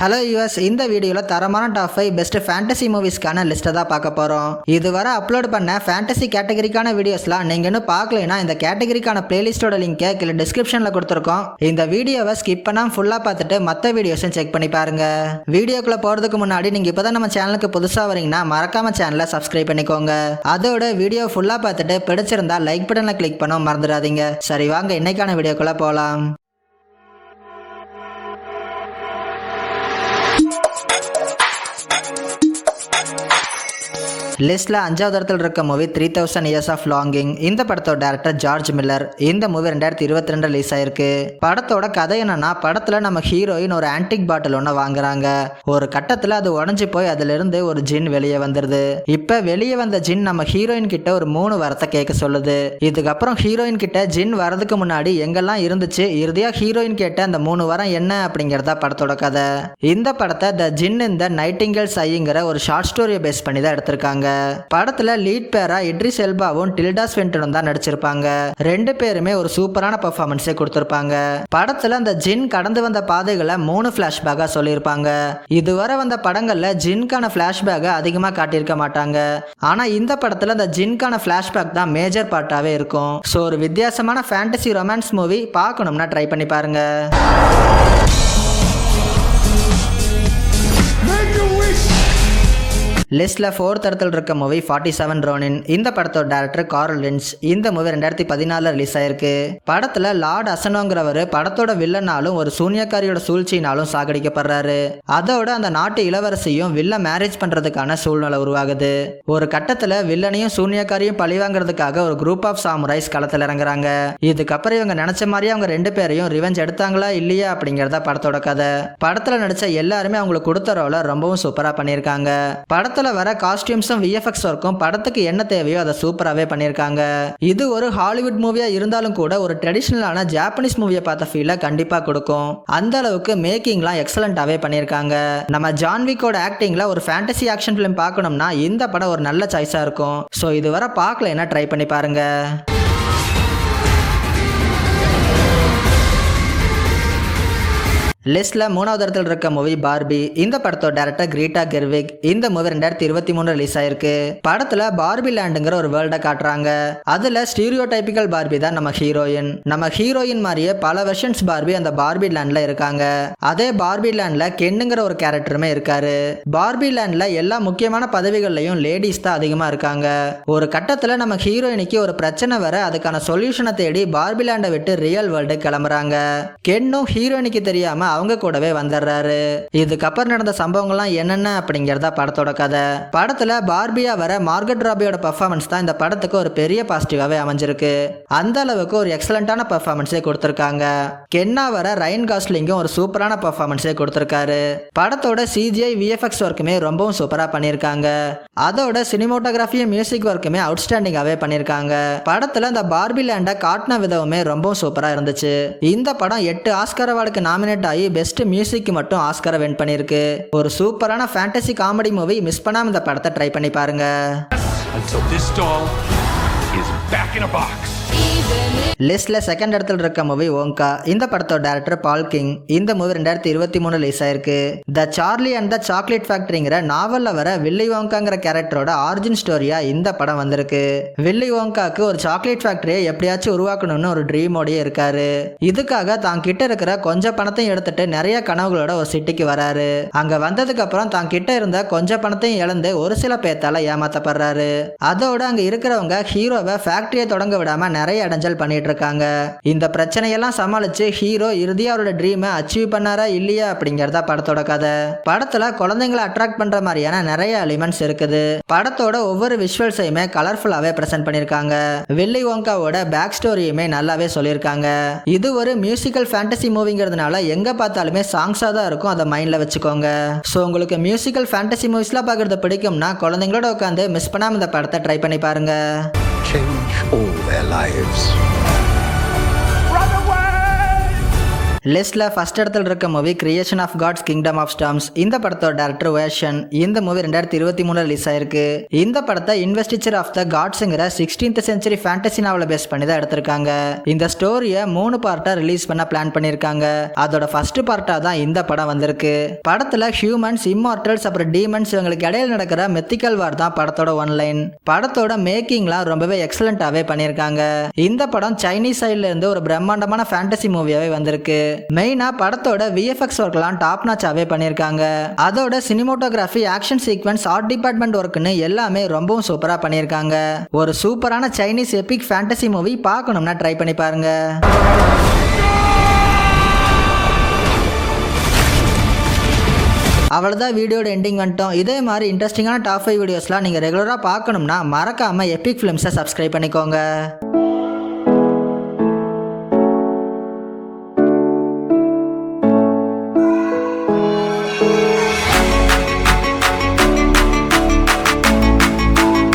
Hello US, இந்த வீடியோவில் தரமான டாப் 5 பெஸ்ட் ஃபேண்டசி மூவிஸ்க்கான லிஸ்ட்டை தான் பார்க்க போகிறோம். இதுவரை அப்லோட் பண்ண ஃபேண்டசி கேட்டகரிக்கான வீடியோஸ்லாம் நீங்கள் இன்னும் பார்க்கலைன்னா இந்த கேட்டகரிக்கான பிளேலிஸ்ட்டோட லிங்கை கீழே டிஸ்கிரிப்ஷனில் கொடுத்துருக்கோம். இந்த வீடியோவை ஸ்கிப் பண்ணாமல் ஃபுல்லாக பார்த்துட்டு மற்ற வீடியோஸும் செக் பண்ணி பாருங்க. வீடியோக்குள்ளே போகிறதுக்கு முன்னாடி நீங்கள் இப்போ தான் நம்ம சேனலுக்கு புதுசாக வரீங்கன்னா மறக்காம சேனலை சப்ஸ்கிரைப் பண்ணிக்கோங்க. அதோட வீடியோ ஃபுல்லாக பார்த்துட்டு பிடிச்சிருந்தா லைக் பட்டனை கிளிக் பண்ண மறந்துடாதீங்க. சரி, வாங்க இன்னைக்கான வீடியோக்குள்ளே போகலாம். லிஸ்ட்ல 5வது இடத்துல இருக்க மூவி 3000 Years of Longing. இந்த படத்தோட டைரக்டர் ஜார்ஜ் மில்லர். இந்த மூவி 2022 ரிலீஸ் ஆயிருக்கு. படத்தோட கதை என்னன்னா, படத்துல நம்ம ஹீரோயின் ஒரு ஆன்டிக் பாட்டில் ஒன்று வாங்குறாங்க. ஒரு கட்டத்துல அது உடஞ்சி போய் அதுல இருந்து ஒரு ஜின் வெளியே வந்துருது. இப்ப வெளியே வந்த ஜின் நம்ம ஹீரோயின் கிட்ட ஒரு 3 வாரத்தை கேட்க சொல்லுது. இதுக்கப்புறம் ஹீரோயின் கிட்ட ஜின் வரதுக்கு முன்னாடி எங்கெல்லாம் இருந்துச்சு, இறுதியா ஹீரோயின் கேட்ட அந்த 3 வாரம் என்ன அப்படிங்கறதா படத்தோட கதை. இந்த படத்தை த ஜின் இந்த நைட்டிங்கேல்ஸ் ஐங்கிற ஒரு ஷார்ட் ஸ்டோரியை பேஸ் பண்ணி தான் எடுத்திருக்காங்க. படத்துல லீட் பேரா இட்ரிஸ் எல்பாவும் டில்டா ஸ்வின்டனும் தான் நடிச்சிருப்பாங்க. 2 பேருமே ஒரு சூப்பரான பெர்ஃபார்மன்ஸே கொடுத்திருப்பாங்க. படத்துல அந்த ஜின் கடந்து வந்த பாதைகளை 3 பிளாஷ்பேக்கா சொல்லியிருப்பாங்க. இதுவரை வந்த படங்கள்ல ஜின்கான பிளாஷ்பேக்கை அதிகமா காட்டியிருக்க மாட்டாங்க. ஆனா இந்த படத்துல அந்த ஜின்கான பிளாஷ்பேக் தான் மேஜர் பார்ட்டாவே இருக்கும். ஸோ ஒரு வித்தியாசமான ஃபேண்டசி ரொமான்ஸ் மூவி பார்க்கணும்னா ட்ரை பண்ணி பாருங்க. லிஸ்ட்ல 4th இடத்துல இருக்க மூவி 47 Ronin. இந்த படத்தோட டைரக்டர் கார்ல் லின்ச். இந்த மூவி 2014 ரிலீஸ் ஆயிருக்கு. படத்துல லார்ட் அசனோங்கிறவர் படத்தோட வில்லனாலும் ஒரு சூனியக்காரியோட சூழ்ச்சியினாலும் சாகடிக்கப்படுறாரு. அதோட அந்த நாட்டு இளவரசியும் வில்ல மேரேஜ் பண்றதுக்கான சூழ்நிலை உருவாகுது. ஒரு கட்டத்துல வில்லனையும் சூனியக்காரியும் பழிவாங்கிறதுக்காக ஒரு குரூப் ஆஃப் சாமுரைஸ் களத்துல இறங்குறாங்க. இதுக்கப்புறம் இவங்க நினைச்ச மாதிரி அவங்க 2 பேரையும் ரிவெஞ்ச் எடுத்தாங்களா இல்லையா அப்படிங்கறத படத்தோட கதை. படத்துல நடிச்ச எல்லாருமே அவங்களுக்கு கொடுத்த ரோலை ரொம்பவும் சூப்பரா பண்ணியிருக்காங்க. படத்துல வர காஸ்டியூம்ஸும் விஎஃப்எக்ஸ் ஒர்க்கும் படத்துக்கு என்ன தேவையோ அதை சூப்பராகவே பண்ணியிருக்காங்க. இது ஒரு ஹாலிவுட் மூவியா இருந்தாலும் கூட ஒரு ட்ரெடிஷ்னலான ஜாப்பனீஸ் மூவியை பார்த்த ஃபீலை கண்டிப்பாக கொடுக்கும். அந்த அளவுக்கு மேக்கிங்லாம் எக்ஸலண்டாகவே பண்ணியிருக்காங்க. நம்ம ஜான்விக்கோட ஆக்டிங்ல ஒரு ஃபேண்டசி ஆக்ஷன் ஃபிலிம் பார்க்கணும்னா இந்த படம் ஒரு நல்ல சாய்ஸாக இருக்கும். ஸோ இதுவரை பார்க்கலைன்னா ட்ரை பண்ணி பாருங்க. லிஸ்ட்ல 3வது இடத்துல இருக்க மூவி பார்பி. இந்த படத்தோட டைரக்டர் கிரீட்டா கெர்விக். இந்த மூவி 2023 ரிலீஸ் ஆயிருக்கு. படத்துல பார்பி லேண்டுங்கிற ஒரு வேர்ல்டை காட்டுறாங்க. அதுல ஸ்டீரியோ டைபிக்கல் பார்பி தான் நம்ம ஹீரோயின். நம்ம ஹீரோயின் மாதிரியே பல வெர்ஷன்ஸ் பார்பி அந்த பார்பி லேண்ட்ல இருக்காங்க. அதே பார்பி லேண்ட்ல கென்னுங்கிற ஒரு கேரக்டருமே இருக்காரு. பார்பி லேண்ட்ல எல்லா முக்கியமான பதவிகள்லயும் லேடிஸ் தான் அதிகமா இருக்காங்க. ஒரு கட்டத்துல நம்ம ஹீரோயினுக்கு ஒரு பிரச்சனை வர அதுக்கான சொல்யூஷனை தேடி பார்பி லேண்டை விட்டு ரியல் வேர்ல்டு கிளம்புறாங்க. கென்னும் ஹீரோயினுக்கு தெரியாம அவங்க கூடவே வந்துடுறாரு. இதுக்கப்புறம் நடந்த சம்பவங்கள்லாம் என்னென்ன அப்படிங்கறத படத்தோட கதை. படத்துல பார்பியா வர மார்கட் ராபியோட பெர்ஃபார்மன்ஸ் தான் இந்த படத்துக்கு ஒரு பெரிய பாசிட்டிவாவே அமைஞ்சிருக்கு. அந்த அளவுக்கு ஒரு எக்ஸலண்டான பெர்ஃபார்மன்ஸே கொடுத்திருக்காங்க. கென்னா வர ரைன் காஸ்லிங்கும் ஒரு சூப்பரான பெர்ஃபார்மன்ஸே கொடுத்திருக்காரு. படத்தோட சிஜிஐ விஎஃப்எக்ஸ் ஒர்க்குமே ரொம்பவும் சூப்பரா பண்ணியிருக்காங்க. அதோட சினிமோட்டோகிராஃபியும் மியூசிக் ஒர்க்குமே அவுட்ஸ்டாண்டிங்காவே பண்ணியிருக்காங்க. படத்துல இந்த பார்பி லேண்டை காட்டின விதமுமே ரொம்பவும் சூப்பரா இருந்துச்சு. இந்த படம் 8 ஆஸ்கார் அவார்டுக்கு நாமினேட் ஆகி பெஸ்ட் மியூசிக் மட்டும் ஆஸ்காரை வின் பண்ணிருக்கு. ஒரு சூப்பரான ஃபேண்டசி காமெடி மூவி. மிஸ் பண்ணாம இந்த படத்தை ட்ரை பண்ணி பாருங்க. லிஸ்ட்ல 2nd இடத்துல இருக்க மூவி ஓங்கா. இந்த படத்தோட டைரக்டர் பால் கிங். இந்த மூவி 2023 ரிலீஸ் ஆயிருக்கு. த சார்லி அண்ட் த சாக்லேட் ஃபேக்டரிங்கிற நாவல்ல வர வில்லி ஓங்காங்கிற கேரக்டரோட ஆரிஜின் ஸ்டோரியா இந்த படம் வந்திருக்கு. வில்லி ஓங்காக்கு ஒரு சாக்லேட் ஃபேக்டரியை எப்படியாச்சும் உருவாக்கணும்னு ஒரு ட்ரீமோடயே இருக்காரு. இதுக்காக தான் கிட்ட இருக்கிற கொஞ்சம் பணத்தையும் எடுத்துட்டு நிறைய கனவுகளோட ஒரு சிட்டிக்கு வராரு. அங்க வந்ததுக்கு அப்புறம் தான் கிட்ட இருந்த கொஞ்சம் பணத்தையும் இழந்து ஒரு சில பேத்தால ஏமாத்தப்படுறாரு. அதோட அங்க இருக்கிறவங்க ஹீரோவை ஃபேக்டரியை தொடங்க விடாம நிறைய இடைஞ்சல் பண்ணிட்டு இருக்காங்க. இந்த பிரச்சனையெல்லாம் சமாளிச்சு ஹீரோ இறுதியா அவரோட ட்ரீமை அச்சீவ் பண்ணாரா இல்லையா அப்படிங்கறத படத்தோட கதை. படத்துல குழந்தைங்களை அட்ராக்ட் பண்ற மாதிரியான நிறைய எலிமெண்ட்ஸ் இருக்குது. படத்தோட ஒவ்வொரு விஷுவல்ஸையுமே கலர்ஃபுல்லாவே பிரசன்ட் பண்ணிருக்காங்க. வில்லி ஓங்காவோட பேக் ஸ்டோரியுமே நல்லாவே சொல்லியிருக்காங்க. இது ஒரு மியூசிக்கல் ஃபேண்டசி மூவிங்கிறதுனால எங்க பார்த்தாலுமே சாங்ஸா தான் இருக்கும். அதை மைண்ட்ல வச்சுக்கோங்க. ஸோ உங்களுக்கு மியூசிக்கல் ஃபேண்டசி மூவிஸ்லாம் பார்க்கறது பிடிக்கும்னா குழந்தைங்களோட உட்காந்து மிஸ் பண்ணாம இந்த படத்தை ட்ரை பண்ணி பாருங்க. Change all their lives. லிஸ்ட்ல ஃபர்ஸ்ட் இடத்துல இருக்க movie creation of gods kingdom of storms. இந்த படத்தோட டைரக்டர் வேர்ஷன். இந்த மூவி 2023 ரிலீஸ் ஆயிருக்கு. இந்த படத்தை இன்வெஸ்டிச்சர் ஆஃப் த காட்ஸ்ங்கிற 16th செஞ்சுரி ஃபேண்டசி நாவலை பேஸ் பண்ணி தான் எடுத்திருக்காங்க. இந்த ஸ்டோரியை 3 பார்ட்டா ரிலீஸ் பண்ண பிளான் பண்ணிருக்காங்க. அதோட ஃபர்ஸ்ட் பார்ட்டா தான் இந்த படம் வந்திருக்கு. படத்துல ஹியூமன்ஸ், இம்மார்டல்ஸ் அப்புறம் டீமன்ஸ் இவங்களுக்கு இடையில நடக்கிற மெத்திக்கல் வார் தான் படத்தோட ஒன்லைன். படத்தோட மேக்கிங்லாம் ரொம்பவே எக்ஸலண்டாவே பண்ணிருக்காங்க. இந்த படம் சைனீஸ் சைட்ல இருந்து ஒரு பிரம்மாண்டமான ஃபேண்டசி மூவியாவே வந்திருக்கு. மெயினா படத்தோட விஎஃப்எக்ஸ் ஒர்க்லாம் டாப் நாச்சாவே பண்ணிருக்காங்க. அதோட cinematography, action sequence, art department ஒர்க்னு எல்லாமே ரொம்பவும் சூப்பரா பண்ணிருக்காங்க. ஒரு சூப்பரான சைனீஸ் எபிக் ஃபேண்டசி மூவி பார்க்கணும்னா ட்ரை பண்ணி பாருங்க. அவ்வளோதான், வீடியோட எண்டிங் வந்துட்டோம். இதே மாதிரி இன்ட்ரெஸ்டிங்கான டாப் 5 வீடியோஸ்லாம் நீங்கள் ரெகுலராக பார்க்கணும்னா மறக்காமல் எபிக் ஃபிலிம்ஸை சப்ஸ்கிரைப் பண்ணிக்கோங்க.